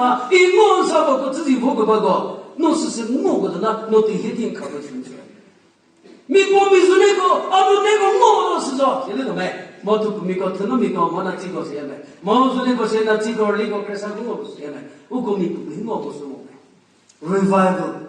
嘛，一我啥报告自己报告，侬是我觉得呢，侬对一定考不清楚。美国没说那个，不那个我是说，现在都没，毛头美国，他那美国毛那几个谁没？毛说那个谁那几个那个干啥个我不是没？我讲美国没我不是我没 ，revival。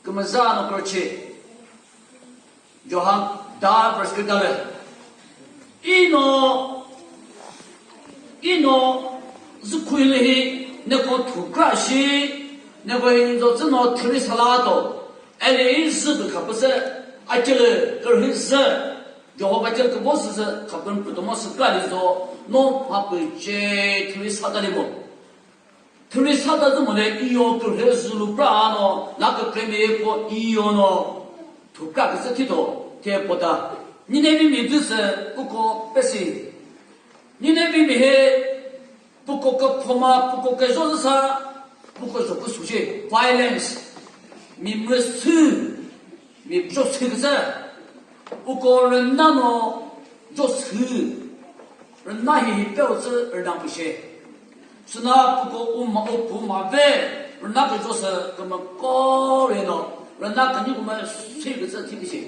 那么让那个去，就像大不是个了，一诺是亏了嘿，那个土块西，那个人说这诺特别沙拉多，哎，那是不可不是，这个个人是，就好把这个我是可跟不懂么是干的说，侬怕不接特别沙的不？特别差的怎么呢？医药都还是路不安咯，那个跟美国医药咯，都干个是挺多，挺不得。你那边没就是不过百姓，你那边没不过个破嘛，不过个说是啥，不过说不出去 violence， 你没手，你不说这个事，不过人那么做手，人那也标志而当不行。是那不过我不麻烦，而那个就是我们高人了，而那个你我们这个是听不清，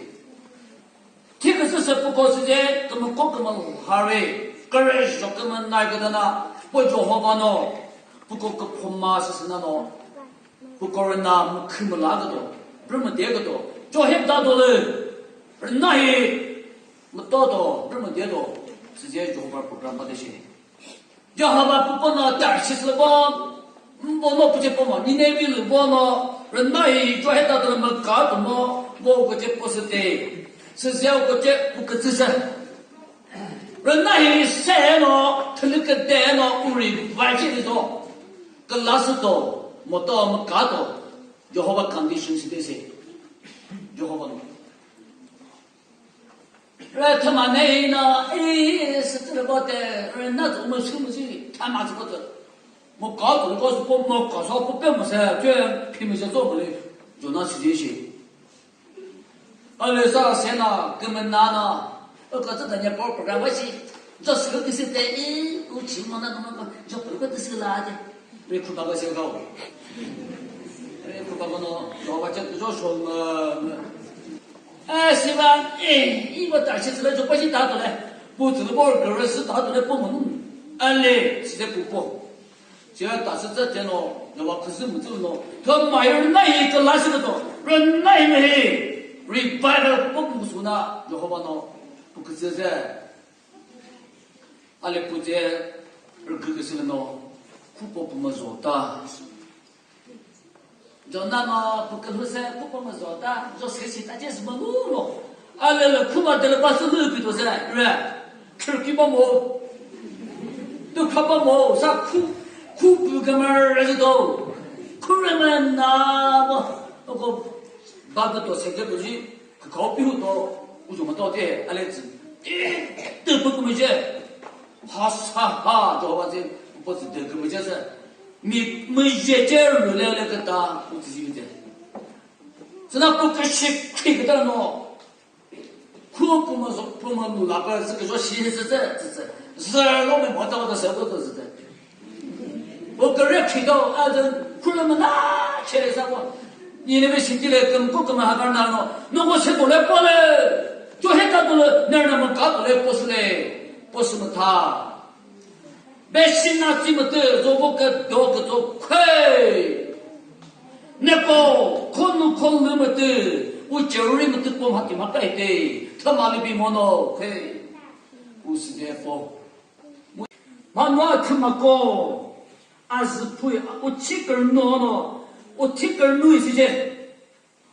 这个是不过是在我们国我们哈瑞，个人说我们那个的呢，不做好吧喏，不过个婆妈是那喏，不过人呐，我们看不那个多，不么这个多，做很大多了，而那也没多多，不么这多，直接做不干不得行。要好吧，不帮呢，点其实帮，帮呢不就帮嘛？你那边是帮呢，人那也做很大的那么搞的嘛，我国家不是的，是小国家不可支持。人那也晒了，他那个带了屋里完全的说，跟老师多，没到没搞到，就好吧，肯定信息的些，就好吧。他妈那呢？是这个的，那怎么说不起？他妈这个的，我搞这个是不，我搞啥不干么噻？就拼命些做不来，就那时间些。那啥谁呢？根本拿呢？搞这人家包不干我去，这时候就是在我起码那个，就不管这是哪的，你苦大个些搞，苦大个呢，老板就说么？是吧？一个大起子来就把钱打出来，不知道个人是打出来不蒙，嘞是在不报，只要打是这点咯，那么可是没走咯，他买人那一个哪是个多，人那没，人摆了不不说呢，就好吧喏，不可是噻，嘞不在，而哥哥是个喏，苦报不么做的。就那么不跟后生不帮我说的，说谁谁大家什么路咯？了，苦嘛得了把手路比多噻，是不是？吃给把毛，都靠把毛，啥苦不哥们儿子都，苦人们呐，我把个多钱这个去，靠比好多，我怎么到的？来子，都不跟我讲，哈，就把这不是都跟我讲是。没一件儿来那个打，我自己有点。是那不可惜亏个的喏，可不么努那个这个说现实这我们没到的时候都是这。我个人看到这可能么拿起来啥个，你那边兄弟来跟不跟么还干哪弄？那我吃过来过来，就还搞到了哪儿那么搞到来不是嘞，不是么他。百姓那这么的，做不个多个做快，那个可能那么的，我今儿么的光还给么带的，他妈的比么孬快，不是这样说。我看么个。还是配我七个人弄了，我七个人弄一些，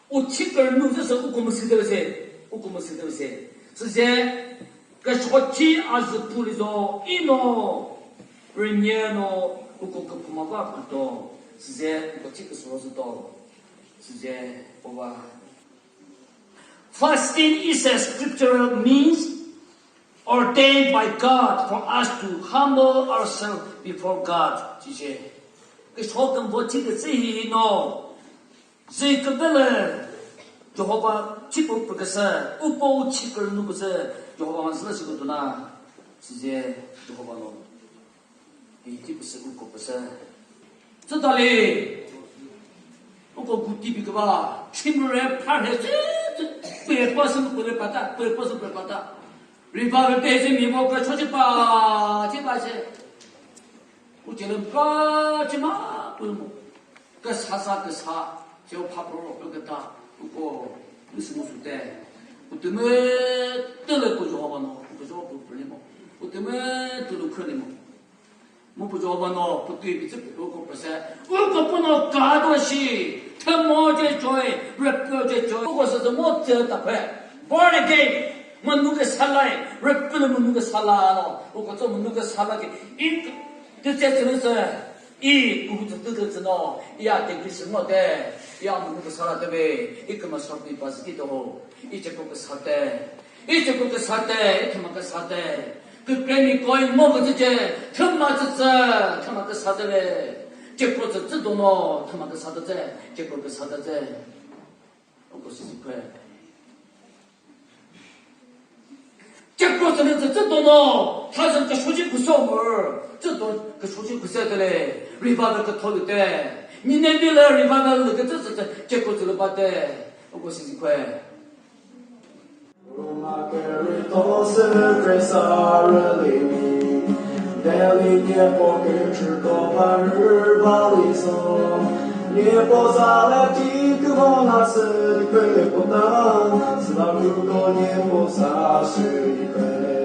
我七个人弄的时候，我们是多少？我们是多少？是些个说起还是配的说一喏，人年喏，我个不嘛办不到，是些我这个说是到，是些我吧。Fasting is a scriptural means ordained by God for us to humble ourselves before God. 这些，个说跟我这个这一喏，这个为了，就好把这个不个是，我包这个人不是，就好把是那些个多呢，直接就好把喏，这不是我不是，这道理，我估计这个吧，全部人怕的这，不也不是不能把它，不是不能把它。你把个带着面包快出去吧，去吧去。我觉得把这嘛不用，个啥个啥，就怕不那个大，不过有什么说的，我他妈得了不就好吧喏，不就不了嘛，我他妈得了可能嘛，我不就好吧喏，不对比这不不是，我不能干多些，他妈的追，不追，不过是怎么这大块，born again。我弄个沙拉，我不能弄个沙拉了。我讲怎么弄个沙拉的？一个就在这里是，一屋子都知道，呀，这个是我的，呀，我弄个沙拉对不对？一个嘛烧饼巴是的多，一只个沙的，一只个沙的，他妈个沙的，个给你搞一毛个这些，他妈个沙的嘞，结果是这多喏，他妈个沙的在，结果个沙的在，我不是几块。结果真的是这多呢，他是个数据不少门儿，这多个数据不少的嘞，瑞巴那个讨论的，你那边了瑞巴那个这是结果这个把的，我是几块。Nie pozale tikvo na srkve podan, sva ruko nie posaši kve.